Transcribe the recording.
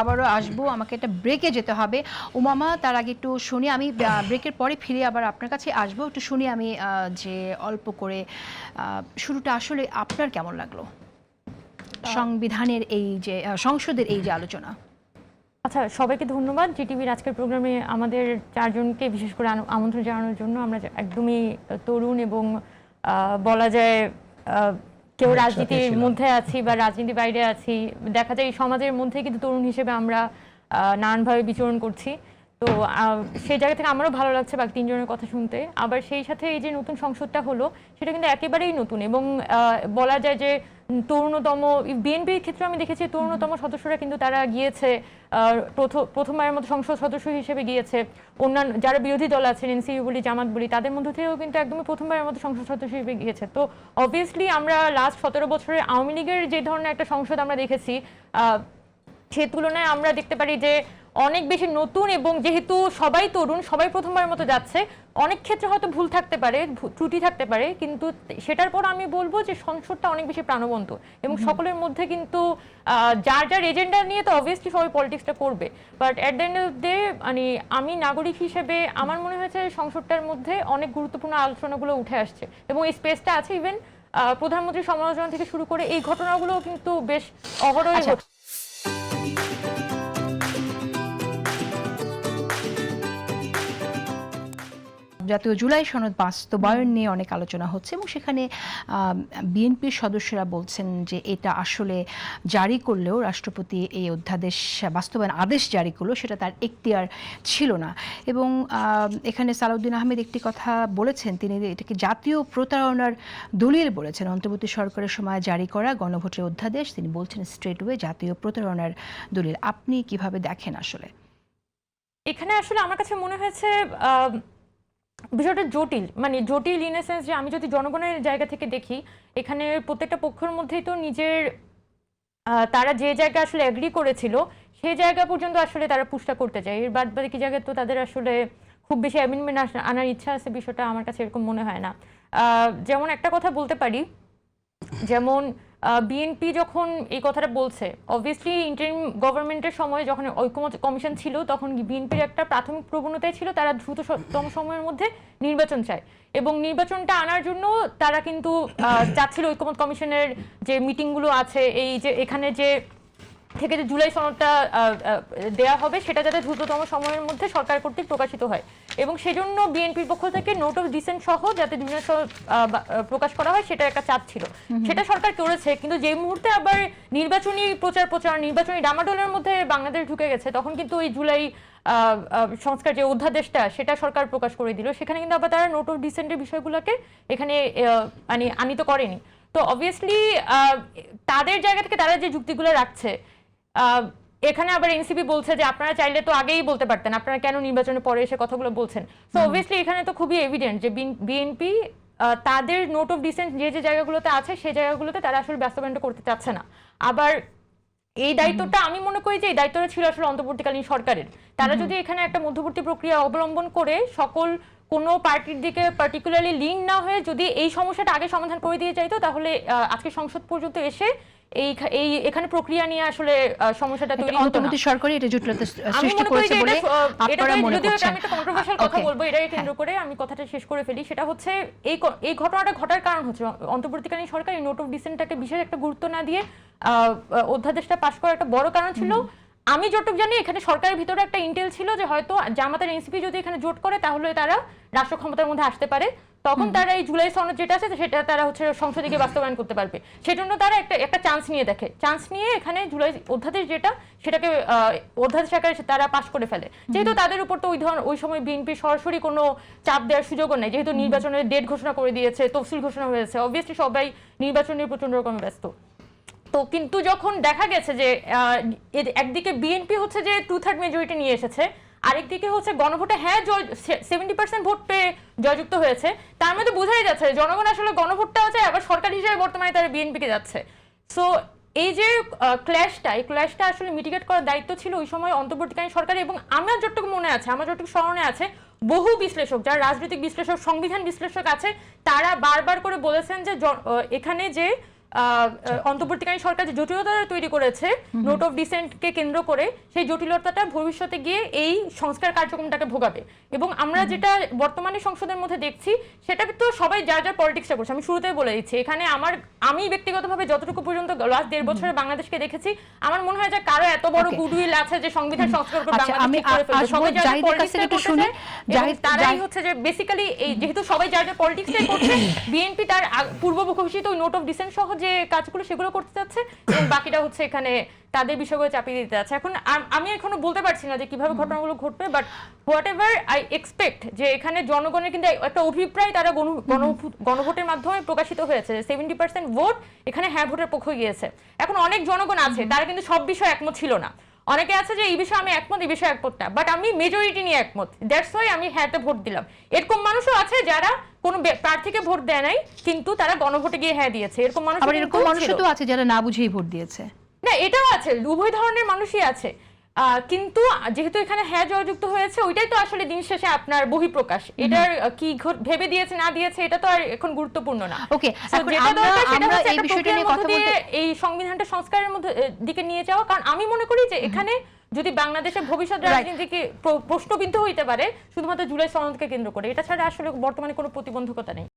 আবারও আসবো, আমাকে একটা ব্রেকে যেতে হবে। উমামা, তার আগে একটু শুনি আমি, ব্রেকের পরে ফিরে আবার আপনার কাছে আসবো। একটু শুনি আমি যে অল্প করে শুরুটা আসলে আপনার কেমন লাগলো সংবিধানের এই যে সংসদের এই যে আলোচনা? আচ্ছা, সবাইকে ধন্যবাদ জিটিভির আজকের প্রোগ্রামে আমাদের চারজনকে বিশেষ করে আমন্ত্রণ জানানোর জন্য। আমরা একদমই তরুণ এবং বলা যায় কেউ রাজনীতির মধ্যে আছি বা রাজনীতির বাইরে আছি, দেখা যায় এই সমাজের মধ্যে কিন্তু তরুণ হিসেবে আমরা নানানভাবে বিচরণ করছি। তো সেই জায়গা থেকে আমারও ভালো লাগছে বাকি তিনজনের কথা শুনতে। আবার সেই সাথে এই যে নতুন সংসদটা হলো সেটা কিন্তু একেবারেই নতুন এবং বলা যায় যে তরুণতম বিএনপির ক্ষেত্রে আমি দেখেছি তরুণতম সদস্যরা কিন্তু তারা গিয়েছে, প্রথমবারের মতো সংসদ সদস্য হিসেবে গিয়েছে। অন্যান্য যারা বিরোধী দল আছেন, এনসিপি বলি, জামাত বলি, তাদের মধ্যে থেকেও কিন্তু একদমই প্রথমবারের মতো সংসদ সদস্য হিসেবে গিয়েছে। তো অবভিয়াসলি আমরা লাস্ট 17 বছরে আওয়ামী লীগের যে ধরনের একটা সংসদ আমরা দেখেছি, সে তুলনায় আমরা দেখতে পারি যে অনেক বেশি নতুন, এবং যেহেতু সবাই তরুণ, সবাই প্রথমবারের মতো যাচ্ছে, অনেক ক্ষেত্রে হয়তো ভুল থাকতে পারে, ত্রুটি থাকতে পারে, কিন্তু সেটার পর আমি বলবো যে সংসদটা অনেক বেশি প্রাণবন্ত এবং সকলের মধ্যে কিন্তু যার যার এজেন্ডা নিয়ে তো অবভিয়াসলি সবাই পলিটিক্সটা করবে, but at the end off day মানে আমি নাগরিক হিসেবে আমার মনে হয়েছে সংসদটার মধ্যে অনেক গুরুত্বপূর্ণ আলোচনাগুলো উঠে আসছে এবং এই স্পেসটা আছে। ইভেন প্রধানমন্ত্রীর সমালোচনা থেকে শুরু করে এই ঘটনাগুলো কিন্তু বেশ অহরহই হচ্ছে। জাতীয় জুলাই সনদ বাস্তবায়ন নিয়ে অনেক আলোচনা হচ্ছে এবং সেখানে বিএনপির সদস্যরা বলছেন যে এটা আসলে জারি করলেও রাষ্ট্রপতি এই অধ্যাদেশ বাস্তবায়ন আদেশ জারি করলো সেটা তার এখতিয়ার ছিল না। এবং এখানে সালাউদ্দিন আহমেদ একটি কথা বলেছেন, তিনি এটাকে জাতীয় প্রতারণার দলিল বলেছেন। অন্তর্বর্তী সরকারের সময় জারি করা গণভোটের অধ্যাদেশ তিনি বলছেন স্ট্রেটওয়ে জাতীয় প্রতারণার দলিল। আপনি কিভাবে দেখেন আসলে? এখানে আসলে আমার কাছে মনে হয়েছে বিষয়টা জটিল, মানে জটিল ইন এ সেন্স যে আমি যদি জনগণের জায়গা থেকে দেখি, এখানে প্রত্যেকটা পক্ষের মধ্যেই তো নিজের তারা যে জায়গা আসলে এগ্রি করেছিল সেই জায়গা পর্যন্ত আসলে তারা পুষ্টা করতে চায়, এর বাদ বাকি জায়গায় তো তাদের আসলে খুব বেশি অ্যামেন্ডমেন্ট আনার ইচ্ছা আছে, বিষয়টা আমার কাছে এরকম মনে হয় না। যেমন একটা কথা বলতে পারি, যেমন বিএনপি যখন এই কথাটা বলছে, অবভিয়াসলি ইন্টারিম গভর্নমেন্টের সময় যখন ঐকমত্য কমিশন ছিল তখন বিএনপির একটা প্রাথমিক প্রবণতাই ছিল তারা দ্রুততম সময়ের মধ্যে নির্বাচন চায় এবং নির্বাচনটা আনার জন্য তারা কিন্তু চাচ্ছিল ঐকমত্য কমিশনের যে মিটিংগুলো আছে, এই যে এখানে যে থেকে যে জুলাই সনদটা দেয়া হবে সেটা যাতে দ্রুততম সময়ের মধ্যে সরকার কর্তৃক প্রকাশিত হয় এবং সেজন্য বিএনপির পক্ষ থেকে নোট অফ ডিসেন্ট সহ যাতে প্রকাশ করা হয় সেটা একটা চাপ ছিল। সেটা সরকার করেছে, কিন্তু যে মুহূর্তে আবার নির্বাচনী প্রচার নির্বাচনী ডামাডোলের মধ্যে বাংলাদেশ ঢুকে গেছে তখন কিন্তু ওই জুলাই সংস্কার যে অধ্যাদেশটা সেটা সরকার প্রকাশ করে দিল, সেখানে কিন্তু আবার তারা নোট অফ ডিসেন্টের বিষয়গুলোকে এখানে মানে আনিত করেনি। তো অবভিয়াসলি তাদের জায়গা থেকে তারা যে যুক্তিগুলো রাখছে, এখানে আবার এনসিপি বলছে যে আপনারা চাইলে তো আগেই বলতে পারতেন, আপনারা কেন নির্বাচনের পরে এসে কথাগুলো বলছেন। সো অবভিয়াসলি এখানে তো খুবই এভিডেন্ট যে বিএনপি তাদের নোট অফ ডিসেন্ট যে যে জায়গাগুলোতে আছে সেই জায়গাগুলোতে তারা আসলে বাস্তবায়নটা করতে চাচ্ছে না। আবার এই দায়িত্বটা আমি মনে করি যে এই দায়িত্বটা ছিল আসলে অন্তর্বর্তীকালীন সরকারের। তারা যদি এখানে একটা মধ্যবর্তী প্রক্রিয়া অবলম্বন করে সকল কোনো পার্টির দিকে পার্টিকুলারলি লিন না হয়ে যদি এই সমস্যাটা আগে সমাধান করে দিয়ে যাইতো, তাহলে আজকে সংসদ পর্যন্ত এসে এখানে প্রক্রিয়া নিয়ে আসলে সমস্যাটা তৈরি হতো না। অন্তর্বর্তী সরকারই এটা জটিলতা সৃষ্টি করেছে বলে আপনারা মনে করছেন? আমি একটা কন্ট্রোভার্সিয়াল কথা বলবো, এটাকে কেন্দ্র করে আমি কথাটা শেষ করে ফেলি। সেটা হচ্ছে এই ঘটনাটা ঘটার কারণ হচ্ছে অন্তর্বর্তীকালীন সরকার এই নোট অফ ডিসেন্টটাকে বিশেষ একটা গুরুত্ব না দিয়ে অধ্যাদেশটা পাশ করার একটা বড় কারণ ছিল। আমি যতটুকু জানি এখানে সরকারের ভিতরে একটা ইন্টেল ছিল যে হয়তো জামাতের এনসিপি যদি এখানে জোট করে তাহলে তারা রাষ্ট্র ক্ষমতার মধ্যে আসতে পারে, তখন তারা এই জুলাই সনদ যেটা আছে সেটা তারা হচ্ছে সংসদে গিয়ে বাস্তবায়ন করতে পারবে। সেজন্য তারা একটা চান্স নিয়ে দেখে, চান্স নিয়ে এখানে জুলাই অধ্যাদেশ যেটা সেটাকে অধ্যাদেশ আকারে তারা পাশ করে ফেলে। যেহেতু তাদের উপর তো ওই সময় বিএনপি সরাসরি কোনো চাপ দেওয়ার সুযোগও নেই, যেহেতু নির্বাচনের ডেট ঘোষণা করে দিয়েছে, তফসিল ঘোষণা হয়েছে, অবভিয়াসলি সবাই নির্বাচন নিয়ে প্রচন্ড রকমের ব্যস্ত। তো কিন্তু যখন দেখা গেছে যে একদিকে বিএনপি হচ্ছে যে 2/3 মেজরিটি নিয়ে এসেছে, আরেকদিকে হচ্ছে গণভোটে হ্যাঁ 70% ভোট পেয়ে জয়যুক্ত হয়েছে, তার মধ্যে বোঝাই যাচ্ছে জনগণ আসলে গণভোটটাও চায়, আবার সরকার হিসেবে বর্তমানে তারা বিএনপিকে যাচ্ছে। সো এই যে এই ক্ল্যাশটা আসলে মিটিগেট করার দায়িত্ব ছিল ওই সময় অন্তর্বর্তীকালীন সরকার। এবং আমার যতটুকু মনে আছে, আমার যতটুকু স্মরণে আছে, বহু বিশ্লেষক, যারা রাজনৈতিক বিশ্লেষক, সংবিধান বিশ্লেষক আছে, তারা বারবার করে বলেছেন যে এখানে যে অন্তর্বর্তীকালীন সরকার যে জটিলতা তৈরি করেছে নোট অফ ডিসেন্টকে কেন্দ্র করে, সেই জটিলতাটা ভবিষ্যতে গিয়ে এই সংস্কার কার্যক্রমটাকে ভোগাবে। এবং আমরা যেটা বর্তমানে সংসদের মধ্যে দেখছি, সেটা তো সবাই যার যার পলিটিক্সটা করছে। আমি শুরুতেই বলে দিচ্ছি, এখানে আমি ব্যক্তিগতভাবে যতটুকু পর্যন্ত লাস্ট 1.5 বছরে বাংলাদেশকে দেখেছি, আমার মনে হয় যে কারো এত বড় গুডউইল আছে যে সংবিধান সংস্কার করে বাংলাদেশ ঠিক করে ফেলবে। সবাই যার যার পলিটিক্সটা করছে, তারাই হচ্ছে যে বেসিক্যালি এই যেহেতু সবাই যার যার পলিটিক্সটাই করছে, বিএনপি তার পূর্ব ঘোষিত নোট অফ ডিসেন্ট সহ যে কাজগুলো সেগুলো করতে যাচ্ছে, এবং বাকিটা হচ্ছে এখানে তাদের বিষয়গুলো চাপিয়ে দিতে যাচ্ছে। এখন আমি এখনো বলতে পারছি না যে কিভাবে ঘটনাগুলো ঘটবে, but what ever I expect যে এখানে জনগণের কিন্তু একটা অভিপ্রায় তারা গণভোটের মাধ্যমে প্রকাশিত হয়েছে। 70% ভোট এখানে হ্যাঁ ভোটের পক্ষে গিয়েছে। এখন অনেক জনগণ আছে তারা কিন্তু সব বিষয়ে একমত ছিল না। অনেকে আছে যে এই বিষয়ে আমি একমত, এই বিষয়ে একমত না, বাট আমি মেজরিটি নিয়ে একমত, দ্যাটস ওয়াই আমি হ্যাঁতে ভোট দিলাম। এরকম মানুষও আছে যারা কোনো প্রার্থীকে ভোট দেয় নাই, কিন্তু তারা গণভোটে গিয়ে হ্যাঁ দিয়েছে। এরকম মানুষও তো আছে যারা না বুঝেই ভোট দিয়েছে। না, এটাও আছে, উভয় ধরনের মানুষই আছে। কিন্তু যেহেতু এখানে হ্যাঁ জয়যুক্ত হয়েছে, ওইটাই তো আসলে দিন শেষে আপনার বহিঃপ্রকাশ। এটার কি ভেবে দিয়েছে না দিয়েছে এটা তো আর এখন গুরুত্বপূর্ণ না। ওকে, আমরা এই বিষয়টা নিয়ে কথা বলতে এই সংবিধানটা সংস্কারের মধ্যে দিকে নিয়ে যাওয়া, কারণ আমি মনে করি যে এখানে যদি বাংলাদেশের ভবিষ্যৎ রাজনীতিকে প্রশ্নবিদ্ধ হইতে পারে শুধুমাত্র জুলাই সনদকে কেন্দ্র করে, এটা ছাড়া আসলে বর্তমানে কোনো প্রতিবন্ধকতা নেই।